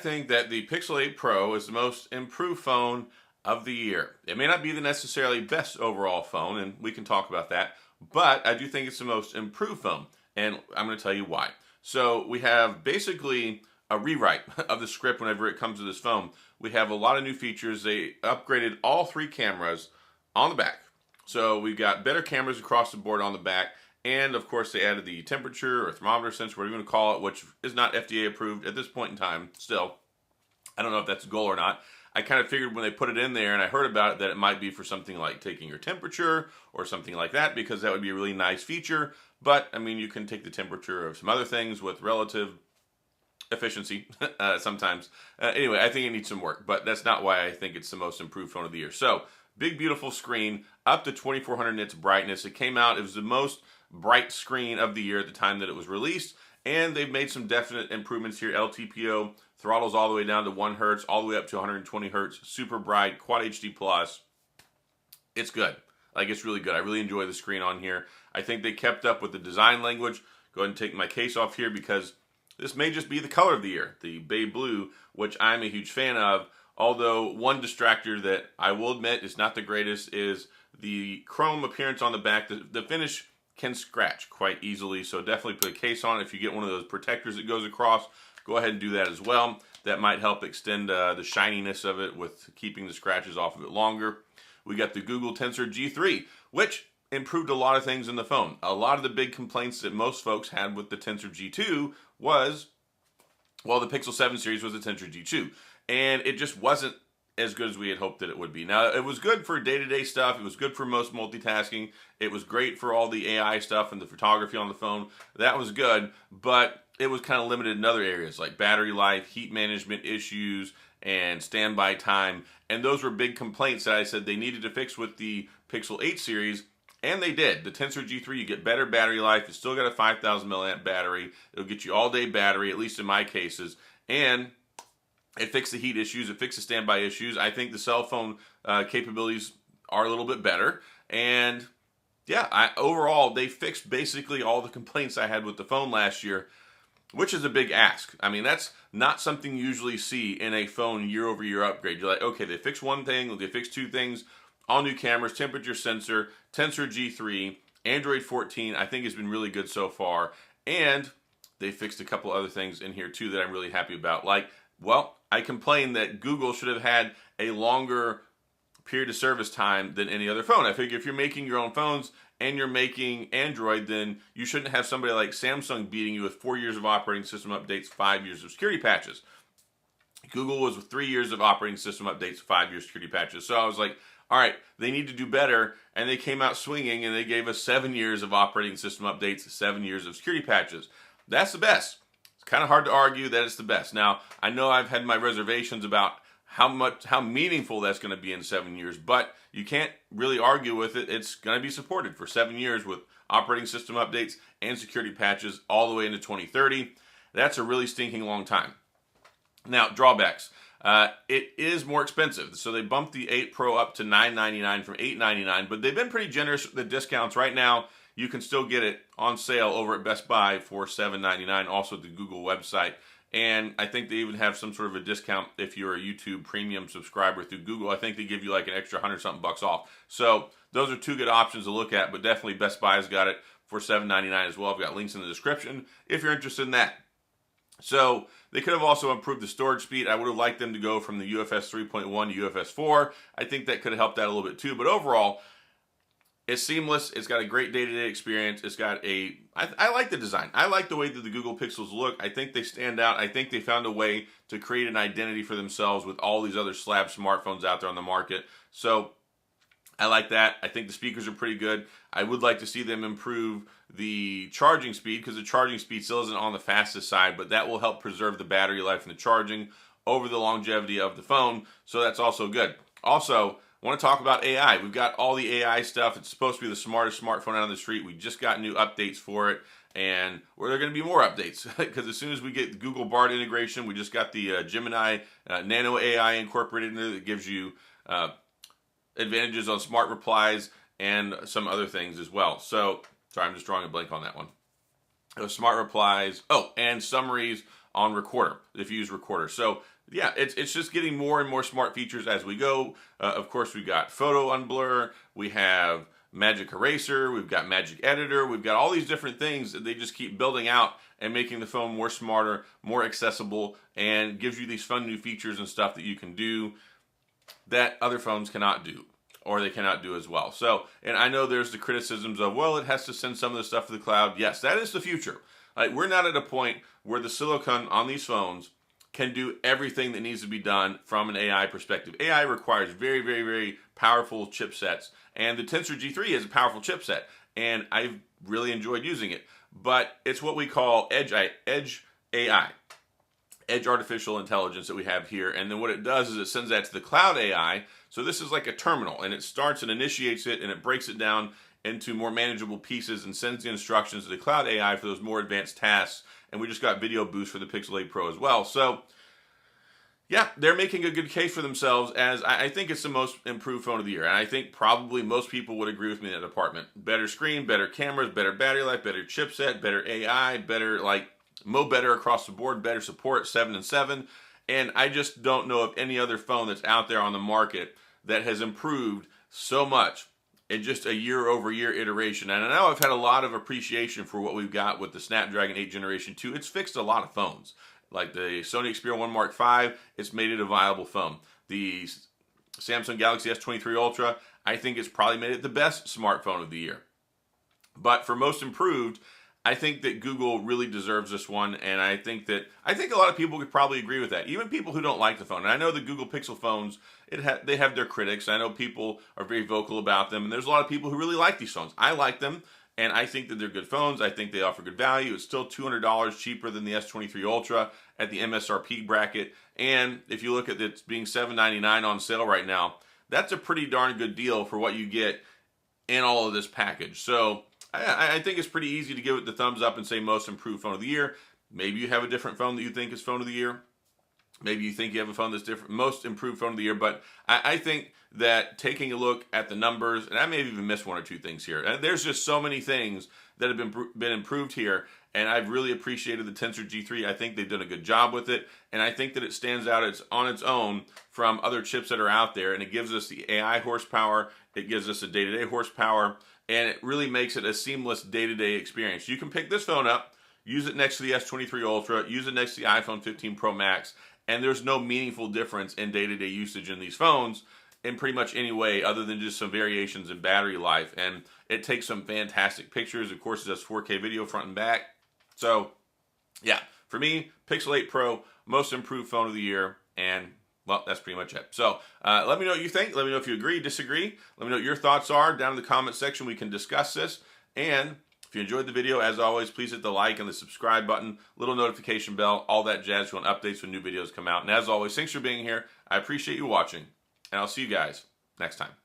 think that the Pixel 8 Pro is the most improved phone of the year. It may not be the necessarily best overall phone, and we can talk about that, but I do think it's the most improved phone, and I'm going to tell you why. So we have basically a rewrite of the script whenever it comes to this phone. We have a lot of new features. They upgraded all 3 cameras on the back. So we've got better cameras across the board on the back. And of course they added the temperature or thermometer sensor, whatever you want to call it, which is not FDA approved at this point in time still. I don't know if that's a goal or not. I kind of figured when they put it in there and I heard about it that it might be for something like taking your temperature or something like that, because that would be a really nice feature. But I mean, you can take the temperature of some other things with relative efficiency sometimes. Anyway, I think it needs some work, but that's not why I think it's the most improved phone of the year. So big, beautiful screen, up to 2400 nits brightness. It came out, it was the most bright screen of the year at the time that it was released, and they've made some definite improvements here. LTPO throttles all the way down to 1 hertz, all the way up to 120 hertz, super bright, Quad HD plus. It's good. Like, it's really good. I really enjoy the screen on here. I think they kept up with the design language. Go ahead and take my case off here because this may just be the color of the year, the bay blue, which I'm a huge fan of. Although one distractor that I will admit is not the greatest is the chrome appearance on the back. The finish can scratch quite easily, so definitely put a case on it. If you get one of those protectors that goes across, go ahead and do that as well. That might help extend the shininess of it with keeping the scratches off of it longer. We got the Google Tensor G3, which improved a lot of things in the phone. A lot of the big complaints that most folks had with the Tensor G2 was, well, the Pixel 7 series was the Tensor G2, and it just wasn't as good as we had hoped that it would be. Now, it was good for day-to-day stuff. It was good for most multitasking. It was great for all the AI stuff and the photography on the phone. That was good, but it was kind of limited in other areas like battery life, heat management issues, and standby time. And those were big complaints that I said they needed to fix with the Pixel 8 series, and they did. The Tensor G3, you get better battery life. It's still got a 5,000 milliamp battery. It'll get you all-day battery, at least in my cases. And it fixed the heat issues. It fixed the standby issues. I think the cell phone capabilities are a little bit better. And yeah, overall, they fixed basically all the complaints I had with the phone last year, which is a big ask. I mean, that's not something you usually see in a phone year-over-year upgrade. You're like, okay, they fixed one thing, they fixed 2 things, all new cameras, temperature sensor, Tensor G3, Android 14, I think has been really good so far. And they fixed a couple other things in here too that I'm really happy about. Like, well, I complained that Google should have had a longer period of service time than any other phone. I figure if you're making your own phones and you're making Android, then you shouldn't have somebody like Samsung beating you with 4 years of operating system updates, 5 years of security patches. Google was with 3 years of operating system updates, 5 years security patches. So I was like, all right, they need to do better, and they came out swinging and they gave us 7 years of operating system updates, 7 years of security patches. That's the best. It's kind of hard to argue that it's the best. Now, I know I've had my reservations about how meaningful that's going to be in 7 years, but you can't really argue with it. It's going to be supported for 7 years with operating system updates and security patches all the way into 2030. That's a really stinking long time. Now, drawbacks. It is more expensive. So they bumped the 8 Pro up to $999 from $899, but they've been pretty generous with the discounts. Right now, you can still get it on sale over at Best Buy for $799, also at the Google website. And I think they even have some sort of a discount if you're a YouTube premium subscriber through Google. I think they give you like an extra 100-something bucks off. So those are 2 good options to look at, but definitely Best Buy's got it for $799 as well. I've got links in the description if you're interested in that. So they could have also improved the storage speed. I would have liked them to go from the UFS 3.1 to UFS 4. I think that could have helped out a little bit too. But overall, it's seamless. It's got a great day-to-day experience. It's got I like the design. I like the way that the Google Pixels look. I think they stand out. I think they found a way to create an identity for themselves with all these other slab smartphones out there on the market. So I like that. I think the speakers are pretty good. I would like to see them improve the charging speed because the charging speed still isn't on the fastest side, but that will help preserve the battery life and the charging over the longevity of the phone. So that's also good. Also, I want to talk about AI. We've got all the AI stuff. It's supposed to be the smartest smartphone out on the street. We just got new updates for it, and there are going to be more updates because as soon as we get the Google Bard integration, we just got the Gemini Nano AI incorporated in there that gives you advantages on smart replies and some other things as well. So, sorry, I'm just drawing a blank on that one. Smart replies, and summaries on Recorder, if you use Recorder. So yeah, it's just getting more and more smart features as we go. Of course, we've got Photo Unblur, we have Magic Eraser, we've got Magic Editor, we've got all these different things that they just keep building out and making the phone more smarter, more accessible, and gives you these fun new features and stuff that you can do that other phones cannot do, or they cannot do as well. So, and I know there's the criticisms of, well, it has to send some of the stuff to the cloud. Yes, that is the future. Like, we're not at a point where the silicon on these phones can do everything that needs to be done from an AI perspective. AI requires very, very, very powerful chipsets, and the Tensor G3 is a powerful chipset, and I've really enjoyed using it. But it's what we call edge AI, edge artificial intelligence that we have here, and then what it does is it sends that to the cloud AI. So this is like a terminal, and it starts and initiates it, and it breaks it down into more manageable pieces and sends the instructions to the cloud AI for those more advanced tasks. And we just got video boost for the Pixel 8 Pro as well. So yeah, they're making a good case for themselves, as I think it's the most improved phone of the year. And I think probably most people would agree with me in that department. Better screen, better cameras, better battery life, better chipset, better AI, better, like, better across the board, better support, 7 and 7. And I just don't know of any other phone that's out there on the market that has improved so much in just a year-over-year iteration. And I know I've had a lot of appreciation for what we've got with the Snapdragon 8 Generation 2. It's fixed a lot of phones. Like the Sony Xperia 1 Mark V, it's made it a viable phone. The Samsung Galaxy S23 Ultra, I think it's probably made it the best smartphone of the year. But for most improved, I think that Google really deserves this one, and I think a lot of people could probably agree with that. Even people who don't like the phone. And I know the Google Pixel phones, they have their critics. I know people are very vocal about them, and there's a lot of people who really like these phones. I like them, and I think that they're good phones. I think they offer good value. It's still $200 cheaper than the S23 Ultra at the MSRP bracket, and if you look at it being $799 on sale right now, that's a pretty darn good deal for what you get in all of this package. So I think it's pretty easy to give it the thumbs up and say most improved phone of the year. Maybe you have a different phone that you think is phone of the year. Maybe you think you have a phone that's different, most improved phone of the year. But I think that taking a look at the numbers, and I may have even missed one or two things here. And there's just so many things that have been improved here. And I've really appreciated the Tensor G3. I think they've done a good job with it. And I think that it stands out on its own from other chips that are out there. And it gives us the AI horsepower. It gives us the day-to-day horsepower. And it really makes it a seamless day-to-day experience. You can pick this phone up, use it next to the S23 Ultra, use it next to the iPhone 15 Pro Max, and there's no meaningful difference in day-to-day usage in these phones in pretty much any way other than just some variations in battery life. And it takes some fantastic pictures. Of course, it does 4K video front and back. So yeah, for me, Pixel 8 Pro, most improved phone of the year, and well, that's pretty much it. So let me know what you think. Let me know if you agree, disagree. Let me know what your thoughts are down in the comment section. We can discuss this. And if you enjoyed the video, as always, please hit the like and the subscribe button, little notification bell, all that jazz. You want updates when new videos come out. And as always, thanks for being here. I appreciate you watching, and I'll see you guys next time.